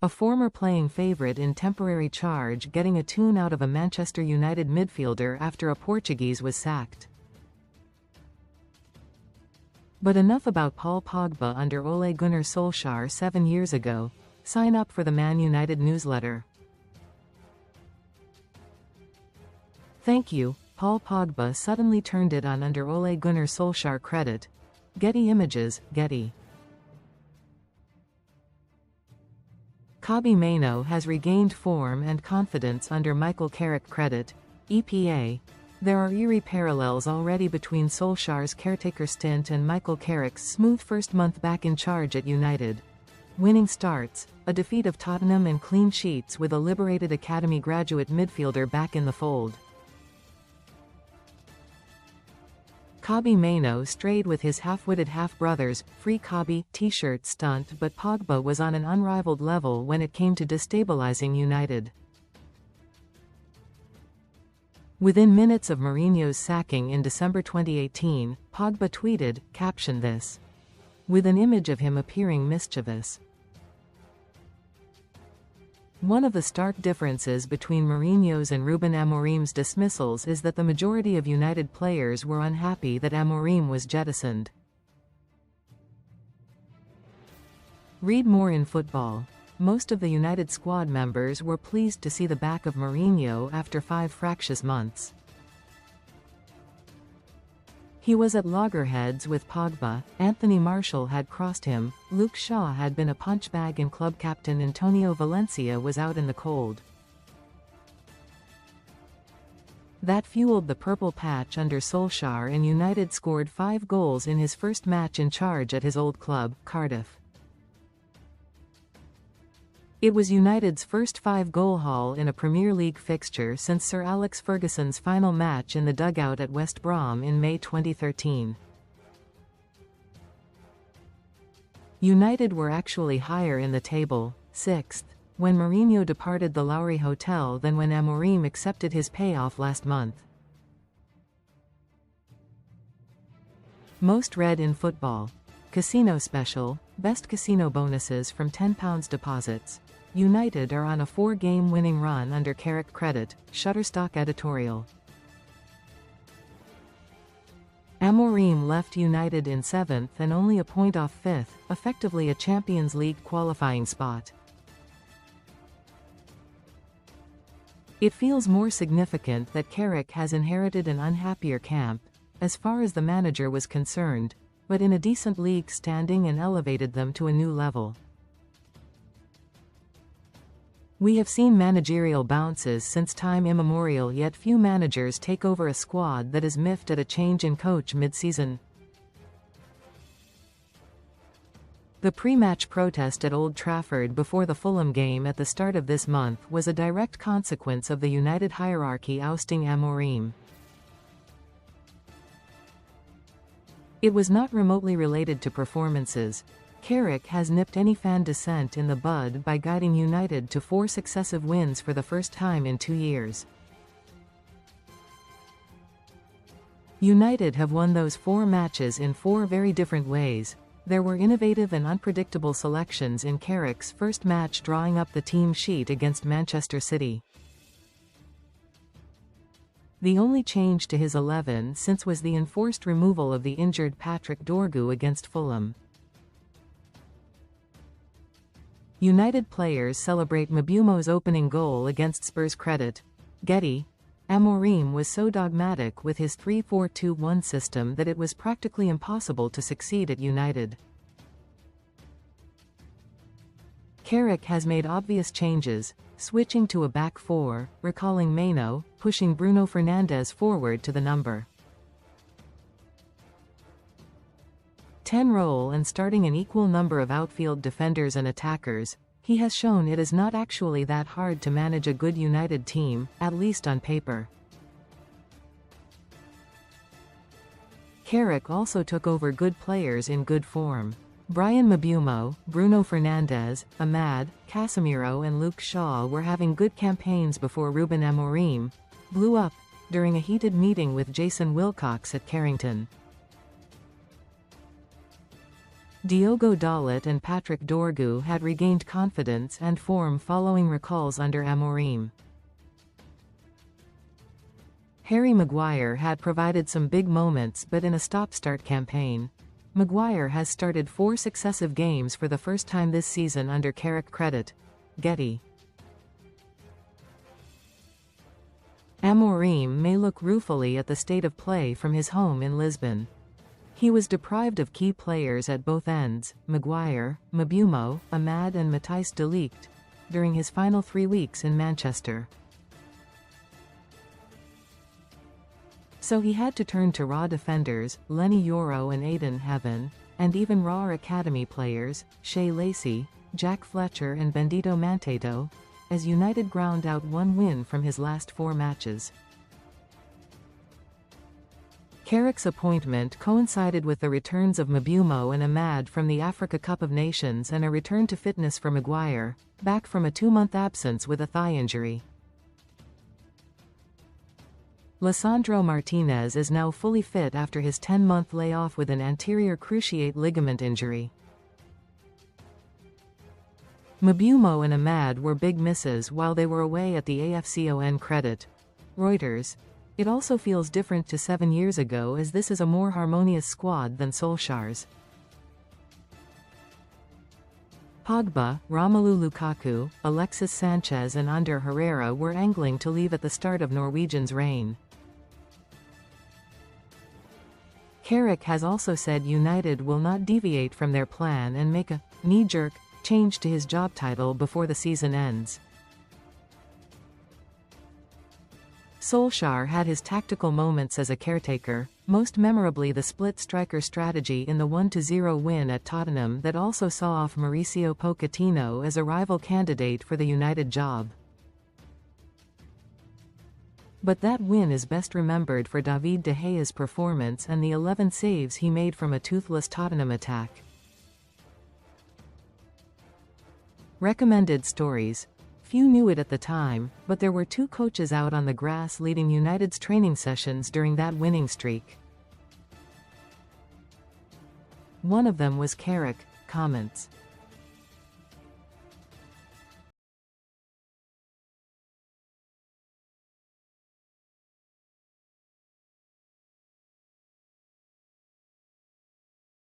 A former playing favourite in temporary charge getting a tune out of a Manchester United midfielder after a Portuguese was sacked. But enough about Paul Pogba under Ole Gunnar Solskjaer 7 years ago. Sign up for the Man United newsletter. Thank you, Paul Pogba suddenly turned it on under Ole Gunnar SolskjaerCredit. Getty Images, Getty. Kobbie Mainoo has regained form and confidence under Michael CarrickCredit, EPA. There are eerie parallels already between Solskjaer's caretaker stint and Michael Carrick's smooth first month back in charge at United. Winning starts, a defeat of Tottenham and clean sheets with a liberated academy graduate midfielder back in the fold. Kobbie Mainoo strayed with his half-witted half-brothers, free Kobbie T-shirt stunt, but Pogba was on an unrivalled level when it came to destabilising United. Within minutes of Mourinho's sacking in December 2018, Pogba tweeted, caption this, with an image of him appearing mischievous. One of the stark differences between Mourinho's and Ruben Amorim's dismissals is that the majority of United players were unhappy that Amorim was jettisoned. Read more in Football. Most of the United squad members were pleased to see the back of Mourinho after 5 fractious months. He was at loggerheads with Pogba, Anthony Martial had crossed him, Luke Shaw had been a punchbag and club captain Antonio Valencia was out in the cold. That fueled the purple patch under Solskjaer, and United scored 5 goals in his first match in charge at his old club, Cardiff. It was United's first 5-goal haul in a Premier League fixture since Sir Alex Ferguson's final match in the dugout at West Brom in May 2013. United were actually higher in the table, 6th, when Mourinho departed the Lowry Hotel than when Amorim accepted his payoff last month. Most read in Football. Casino Special, best casino bonuses from £10 deposits. United are on a 4-game winning run under CarrickCredit, Shutterstock editorial. Amorim left United in 7th and only a point off 5th, effectively a Champions League qualifying spot. It feels more significant that Carrick has inherited an unhappier camp, as far as the manager was concerned, but in a decent league standing and elevated them to a new level. We have seen managerial bounces since time immemorial, yet few managers take over a squad that is miffed at a change in coach mid-season. The pre-match protest at Old Trafford before the Fulham game at the start of this month was a direct consequence of the United hierarchy ousting Amorim. It was not remotely related to performances. Carrick has nipped any fan dissent in the bud by guiding United to 4 successive wins for the first time in 2 years. United have won those 4 matches in 4 very different ways. There were innovative and unpredictable selections in Carrick's first match, drawing up the team sheet against Manchester City. The only change to his 11 since was the enforced removal of the injured Patrick Dorgu against Fulham. United players celebrate Mbeumo's opening goal against Spurs. Credit. Getty. Amorim was so dogmatic with his 3-4-2-1 system that it was practically impossible to succeed at United. Carrick has made obvious changes, switching to a back 4, recalling Mainoo, pushing Bruno Fernandes forward to the number 10 role and starting an equal number of outfield defenders and attackers. He has shown it is not actually that hard to manage a good United team, at least on paper. Carrick also took over good players in good form. Bryan Mbeumo, Bruno Fernandes, Ahmad, Casemiro and Luke Shaw were having good campaigns before Ruben Amorim blew up during a heated meeting with Jason Wilcox at Carrington. Diogo Dalot and Patrick Dorgu had regained confidence and form following recalls under Amorim. Harry Maguire had provided some big moments, but in a stop-start campaign. Maguire has started 4 successive games for the first time this season under CarrickCredit. Getty. Amorim may look ruefully at the state of play from his home in Lisbon. He was deprived of key players at both ends, Maguire, Mbeumo, Amad and Matthijs de Ligt, during his final 3 weeks in Manchester. So he had to turn to raw defenders, Lenny Yoro and Aidan Heaven, and even raw academy players, Shea Lacey, Jack Fletcher and Bendito Manteto, as United ground out 1 win from his last 4 matches. Carrick's appointment coincided with the returns of Mbeumo and Amad from the Africa Cup of Nations and a return to fitness for Maguire, back from a 2-month absence with a thigh injury. Lisandro Martinez is now fully fit after his 10-month layoff with an anterior cruciate ligament injury. Mbeumo and Amad were big misses while they were away at the AFCON credit. Reuters. It also feels different to 7 years ago as this is a more harmonious squad than Solskjaer's. Pogba, Romelu Lukaku, Alexis Sanchez and Ander Herrera were angling to leave at the start of Norwegian's reign. Carrick has also said United will not deviate from their plan and make a knee-jerk change to his job title before the season ends. Solskjaer had his tactical moments as a caretaker, most memorably the split striker strategy in the 1-0 win at Tottenham that also saw off Mauricio Pochettino as a rival candidate for the United job. But that win is best remembered for David De Gea's performance and the 11 saves he made from a toothless Tottenham attack. Recommended stories. Few knew it at the time, but there were 2 coaches out on the grass leading United's training sessions during that winning streak. One of them was Carrick. Comments.